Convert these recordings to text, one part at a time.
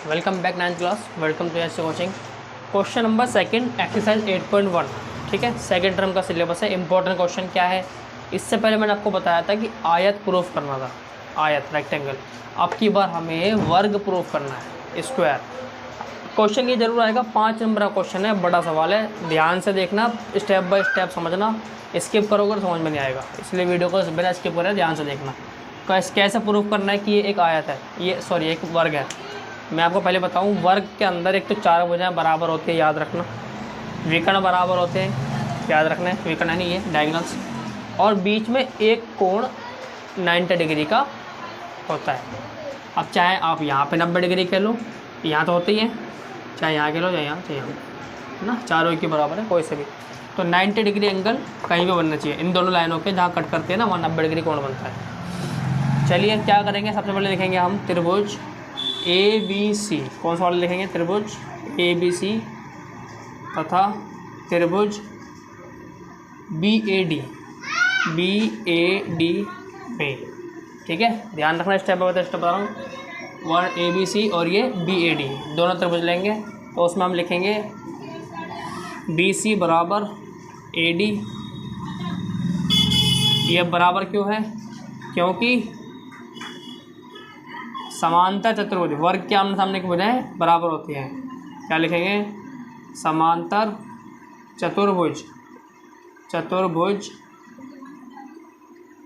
Welcome back 9th class. Welcome to S coaching. Question number second exercise 8.1। ठीक है, second term का syllabus है। Important question क्या है, इससे पहले मैंने आपको बताया था कि आयत प्रूफ करना था, आयत रेक्टेंगल। अब की बार हमें वर्ग प्रूफ करना है, स्क्वायर। क्वेश्चन ये जरूर आएगा, 5 नंबर का क्वेश्चन है, बड़ा सवाल है, ध्यान से देखना, स्टेप बाय स्टेप समझना। स्किप करोगे तो समझ में नहीं आएगा, इसलिए वीडियो को बिना स्किप करे ध्यान से देखना। कैसे प्रूफ करना है कि ये एक आयत है, एक वर्ग है। मैं आपको पहले बताऊं, वर्ग के अंदर एक तो 4 भुजाएं बराबर होती है, याद रखना। विकर्ण बराबर होते हैं, याद रखना है। विकर्ण यानी ये डायगोनल्स, और बीच में एक कोण 90 डिग्री का होता है। अब चाहे आप यहाँ पे 90 डिग्री कह लो, यहाँ तो होते ही है, चाहे यहाँ कह लो चाहे यहाँ, है ना, चारों एक के बराबर है, कोई से भी। तो 90 डिग्री एंगल कहीं भी बनना चाहिए, इन दोनों लाइनों के जहाँ कट करते हैं ना, वहाँ 90 डिग्री कोण बनता है। चलिए क्या करेंगे, सबसे पहले लिखेंगे हम त्रिभुज ABC। कौन सा वाला लिखेंगे, त्रिभुज ABC तथा त्रिभुज BAD में। ठीक है, ध्यान रखना, स्टेप बाय स्टेप बता रहा हूँ। वर्ड ABC और ये BAD दोनों त्रिभुज लेंगे, तो उसमें हम लिखेंगे BC बराबर AD। ये बराबर क्यों है, क्योंकि समांतर चतुर्भुज, वर्ग के आमने सामने की भुजाएं बराबर होती हैं। क्या लिखेंगे, समांतर चतुर्भुज, चतुर्भुज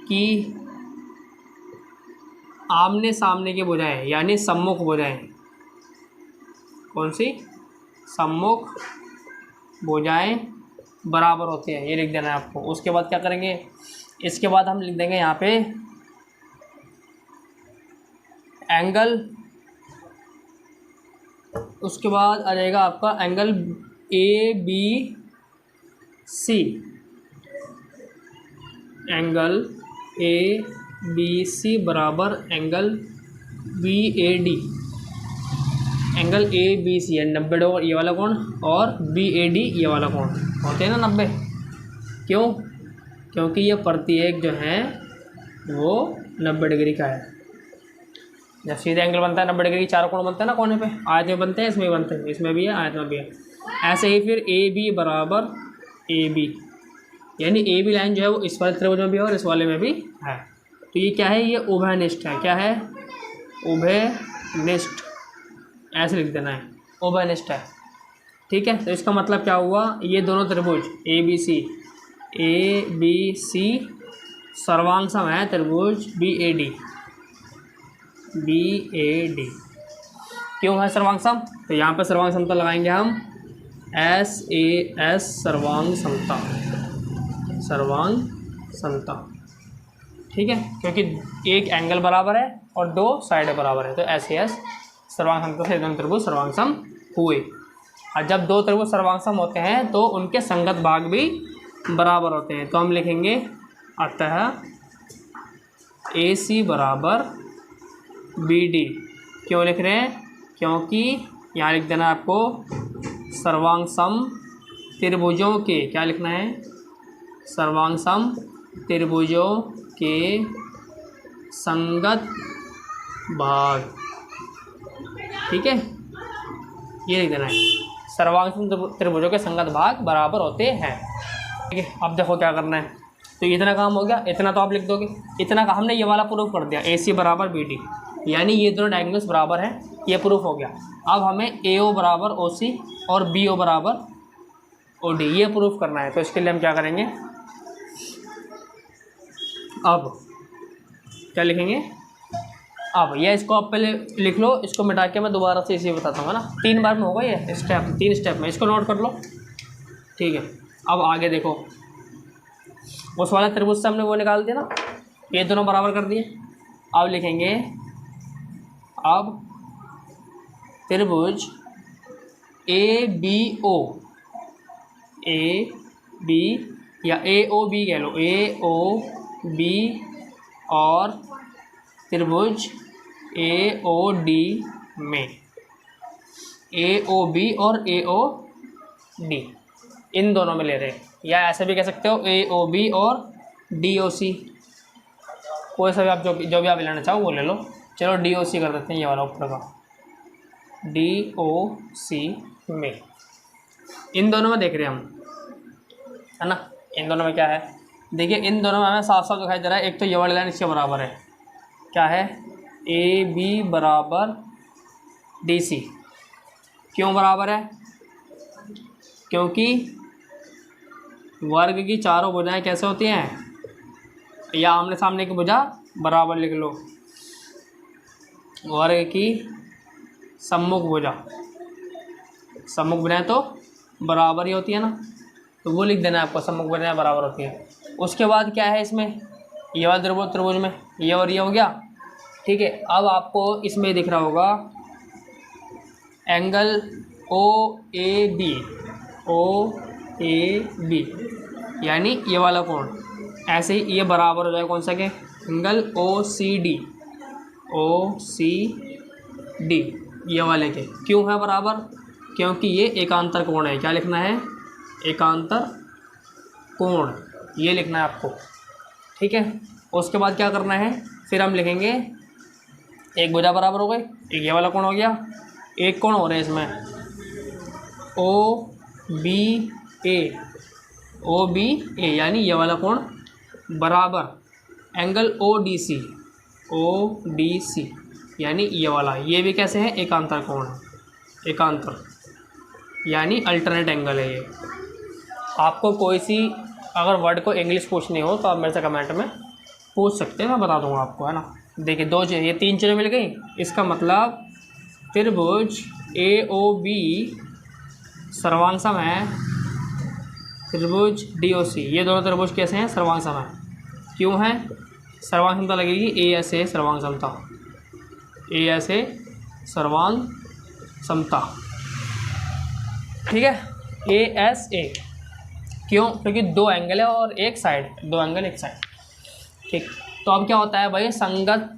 की आमने सामने की भुजाएं यानी सम्मुख भुजाएं। कौन सी, सम्मुख भुजाएं बराबर होती हैं, ये लिख देना है आपको। उसके बाद क्या करेंगे, इसके बाद हम लिख देंगे यहाँ पे एंगल। उसके बाद आ जाएगा आपका एंगल ABC, एंगल ABC बराबर एंगल BAD। एंगल ABC है 90 ये वाला कोण, और BAD ये वाला कोण होते हैं ना 90। क्यों, क्योंकि ये प्रत्येक जो है वो 90 डिग्री का है। जब सीधे एंगल बनता है 90 डिग्री, 4 कोण बनते हैं ना कोने पे, आयत में बनते हैं, इसमें भी बनते हैं, इसमें भी है, आयत में भी है। ऐसे ही फिर AB बराबर AB, यानी AB लाइन जो है वो इस वाले त्रिभुज में भी है और इस वाले में भी है। तो ये क्या है, ये उभयनिष्ठ है। क्या है, उभयनिष्ठ, ऐसे लिख देना है, उभयनिष्ठ है। ठीक है, तो इसका मतलब क्या हुआ, ये दोनों त्रिभुज ABC सर्वांग सम है त्रिभुज BAD। क्यों है सर्वांग सम, तो यहाँ पर सर्वांग समता लगाएंगे हम SAS, सर्वांग समता, सर्वांग समता। ठीक है, क्योंकि एक एंगल बराबर है और 2 साइड बराबर है, तो SAS सर्वांग समता से दोनों त्रिभुज सर्वांग सम हुए। और जब 2 त्रिभुज सर्वांग सम होते हैं तो उनके संगत भाग भी बराबर होते हैं। तो हम लिखेंगे अतः AC बराबर BD। क्यों लिख रहे हैं, क्योंकि यहाँ लिख देना आपको सर्वांग सम त्रिभुजों के, क्या लिखना है, सर्वांग सम त्रिभुजों के संगत भाग। ठीक है, ये लिख देना है, सर्वांग सम त्रिभुजों के संगत भाग बराबर होते हैं। ठीक है, अब देखो क्या करना है। तो इतना काम हो गया, इतना तो आप लिख दोगे। इतना का हमने ये वाला प्रूफ कर दिया, AC बराबर BD, यानी ये दोनों डायगोनल्स बराबर हैं, ये प्रूफ हो गया। अब हमें AO बराबर OC और BO बराबर OD ये प्रूफ करना है। तो इसके लिए हम क्या करेंगे, अब क्या लिखेंगे, अब ये इसको आप पहले लिख लो, इसको मिटा के मैं दोबारा से इसी बताता हूँ ना, 3 बार में होगा ये स्टेप, 3 स्टेप में, इसको नोट कर लो। ठीक है, अब आगे देखो, उस वाला त्रिभुज से हमने वो निकाल दिया ना, ये दोनों बराबर कर दिए। अब लिखेंगे, अब त्रिभुज ABO, AB या AOB कह लो, AOB और त्रिभुज AOD में, AOB और AOD इन दोनों में ले रहे हैं, या ऐसे भी कह सकते हो AOB और DOC, कोई सा भी आप जो भी आप लेना चाहो वो ले लो। चलो DOC कर देते हैं, ये वाला ऊपर का। DOC में। इन दोनों में देख रहे हैं हम, है ना। इन दोनों में क्या है, देखिए इन दोनों में हमें साफ साफ दिखाई दे रहा है। एक तो ये वाली लाइन इसके बराबर है, क्या है, AB बराबर DC। क्यों बराबर है, क्योंकि वर्ग की चारों भुजाएं कैसे होती हैं, या आमने सामने की भुजा बराबर लिख लो, वर्ग की सम्मुख भुजा, सम्मुख भुजाएं तो बराबर ही होती है ना, तो वो लिख देना है आपको, सम्मुख भुजाएं बराबर होती हैं। उसके बाद क्या है इसमें, ये वाला त्रिभुज में ये और ये हो गया, ठीक है। अब आपको इसमें दिख रहा होगा एंगल OAB, OAB यानी ये वाला कोण, ऐसे ही ये बराबर हो जाएगा कौन सा के, एंगल OCD, OCD ये वाले के। क्यों है बराबर, क्योंकि ये एकांतर कोण है। क्या लिखना है, एकांतर कोण, ये लिखना है आपको, ठीक है। उसके बाद क्या करना है, फिर हम लिखेंगे एक भुजा बराबर हो गई, एक ये वाला कोण हो गया, एक कोण हो रहा है इसमें OBA यानी ये वाला कोण बराबर एंगल ODC यानी ये वाला, ये भी कैसे है, एकांतर कोण है, एकांतर यानी अल्टरनेट एंगल है ये। आपको कोई सी अगर वर्ड को इंग्लिश पूछनी हो तो आप मेरे से कमेंट में पूछ सकते हैं, मैं बता दूंगा आपको, है ना। देखिए दो चीज़, ये तीन चीज़ें मिल गई, इसका मतलब त्रिभुज AOB सर्वांग सम है त्रिभुज DOC। ये दोनों त्रिभुज कैसे हैं, सर्वांग सम है। क्यों है, सर्वांग समता लगेगी, ASA सर्वांग समता, ASA सर्वांग समता, ठीक है, ASA। क्यों, क्योंकि दो एंगल है और एक साइड, दो एंगल एक साइड, ठीक। तो अब क्या होता है भाई, संगत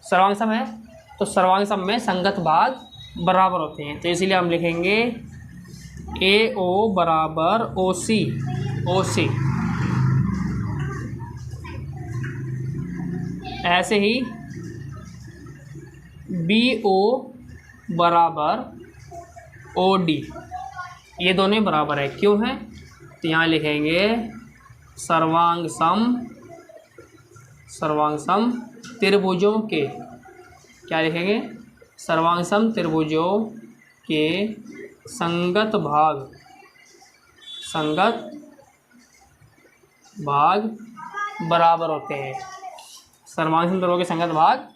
सर्वांग सम है तो सर्वांग सम में संगत भाग बराबर होते हैं, तो इसीलिए हम लिखेंगे AO बराबर OC, ऐसे ही BO बराबर OD, ये दोनों बराबर है। क्यों है, तो यहाँ लिखेंगे सर्वांग सम त्रिभुजों के, क्या लिखेंगे, सर्वांग सम त्रिभुजों के संगत भाग बराबर होते हैं, सर्वांग सम त्रिभुजों के संगत भाग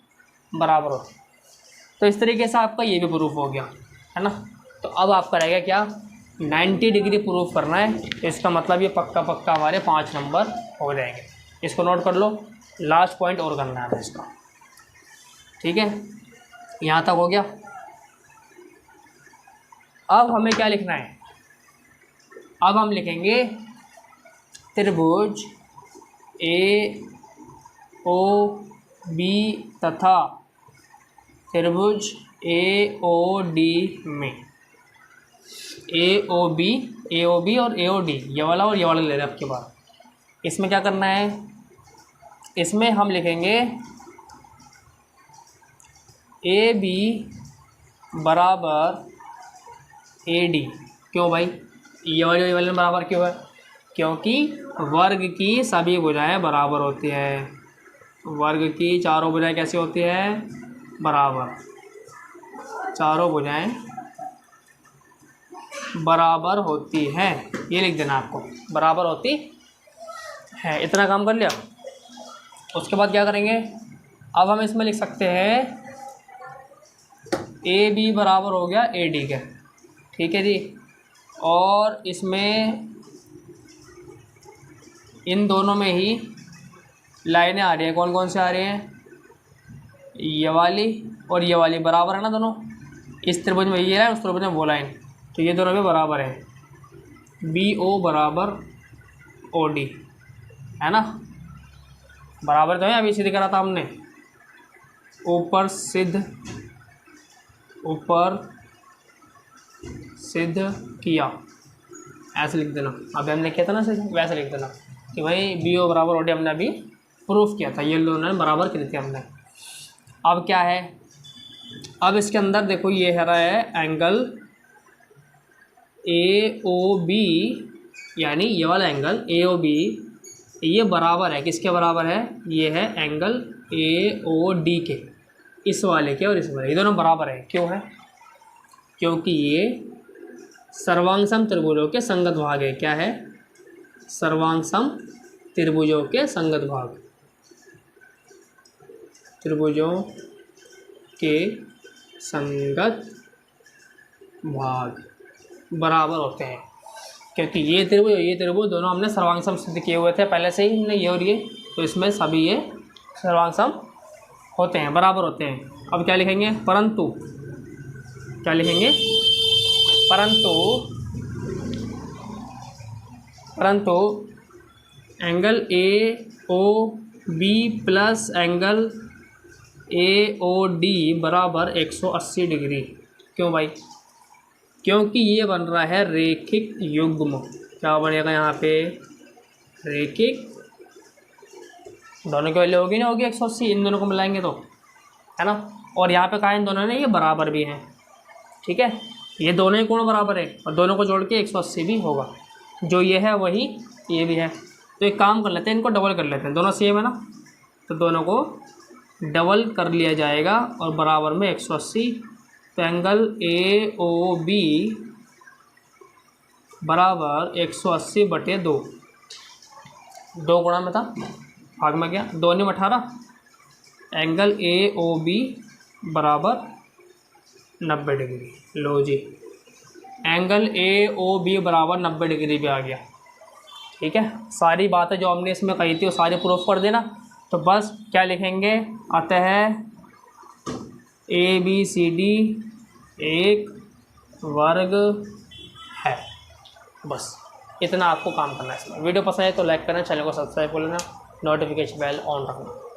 बराबर होते हैं। तो इस तरीके से आपका ये भी प्रूफ हो गया, है ना। तो अब आपका रहेगा क्या, 90 डिग्री प्रूफ करना है, तो इसका मतलब ये पक्का हमारे 5 नंबर हो जाएंगे। इसको नोट कर लो, लास्ट पॉइंट और करना है इसका, ठीक है। यहाँ तक हो गया। अब हमें क्या लिखना है, अब हम लिखेंगे त्रिभुज AOB तथा त्रिभुज AOD में, AOB और AOD ये वाला और ये वाला ले रहे आपके पास। इसमें क्या करना है, इसमें हम लिखेंगे AB बराबर AD। क्यों भाई, ये वाले बराबर क्यों है, क्योंकि वर्ग की सभी भुजाएं बराबर होती हैं, वर्ग की चारों भुजाएं कैसी होती हैं, बराबर, चारों भुजाएं बराबर होती हैं, ये लिख देना आपको, बराबर होती है। इतना काम कर लिया। उसके बाद क्या करेंगे, अब हम इसमें लिख सकते हैं AB बराबर हो गया AD के, ठीक है जी। और इसमें इन दोनों में ही लाइनें आ रही हैं, कौन कौन से आ रही हैं, ये वाली और ये वाली बराबर है ना दोनों, इस त्रिभुज में ये लाइन, उस त्रिभुज में वो लाइन, तो ये दोनों में बराबर है, BO बराबर OD, है ना, बराबर तो है। अभी सिद्ध करा था हमने, ऊपर सिद्ध किया, ऐसे लिख देना। अभी हमने किया था ना सिद्ध, वैसे लिख देना कि भाई BO बराबर OD हमने अभी प्रूफ किया था, ये दोनों बराबर की थी हमने। अब क्या है, अब इसके अंदर देखो ये है रहा है एंगल ए ओ बी, यानी ये वाला एंगल ए ओ बी ये बराबर है, किसके बराबर है? ये है एंगल ए ओ डी के, इस वाले के और इस वाले, ये दोनों बराबर है। क्यों है? क्योंकि ये सर्वांगसम त्रिभुजों के संगत भाग है। क्या है? सर्वांगसम त्रिभुजों के संगत भाग, त्रिभुजों के संगत भाग बराबर होते हैं, क्योंकि ये त्रिभुज दोनों हमने सर्वांगसम सिद्ध किए हुए थे पहले से ही, हमने ये और ये, तो इसमें सभी ये सर्वांगसम होते हैं, बराबर होते हैं। अब क्या लिखेंगे? परंतु, क्या लिखेंगे? परंतु angle A O B plus angle A O D बराबर 180 डिग्री। क्यों भाई? क्योंकि ये बन रहा है रेखिक युग्म। क्या बनेगा यहाँ पे? रेखिक, दोनों की वैल्यू होगी ना, होगी 180, इन दोनों को मिलाएंगे तो, है ना। और यहाँ पे कहा इन दोनों ने ये बराबर भी हैं, ठीक है, ये दोनों ही कोण बराबर है और दोनों को जोड़ के 180 भी होगा। जो ये है वही ये भी है, तो एक काम कर लेते हैं, इनको डबल कर लेते हैं, दोनों सेम है ना, तो दोनों को डबल कर लिया जाएगा और बराबर में 180। तो एंगल ए ओ बी बराबर 180 बटे 2, 2 गुणा में था, भाग में गया, 2 नहीं 18, एंगल ए ओ बी बराबर 90 डिग्री। लो जी, एंगल ए ओ बी बराबर 90 डिग्री भी आ गया। ठीक है, सारी बातें जो हमने इसमें कही थी वो सारी प्रूफ कर देना। तो बस क्या लिखेंगे? आता है ए बी सी डी एक वर्ग है। बस इतना आपको काम करना है इसमें। वीडियो पसंद है तो लाइक करना, चैनल को सब्सक्राइब कर लेना, नोटिफिकेशन बेल ऑन रखना।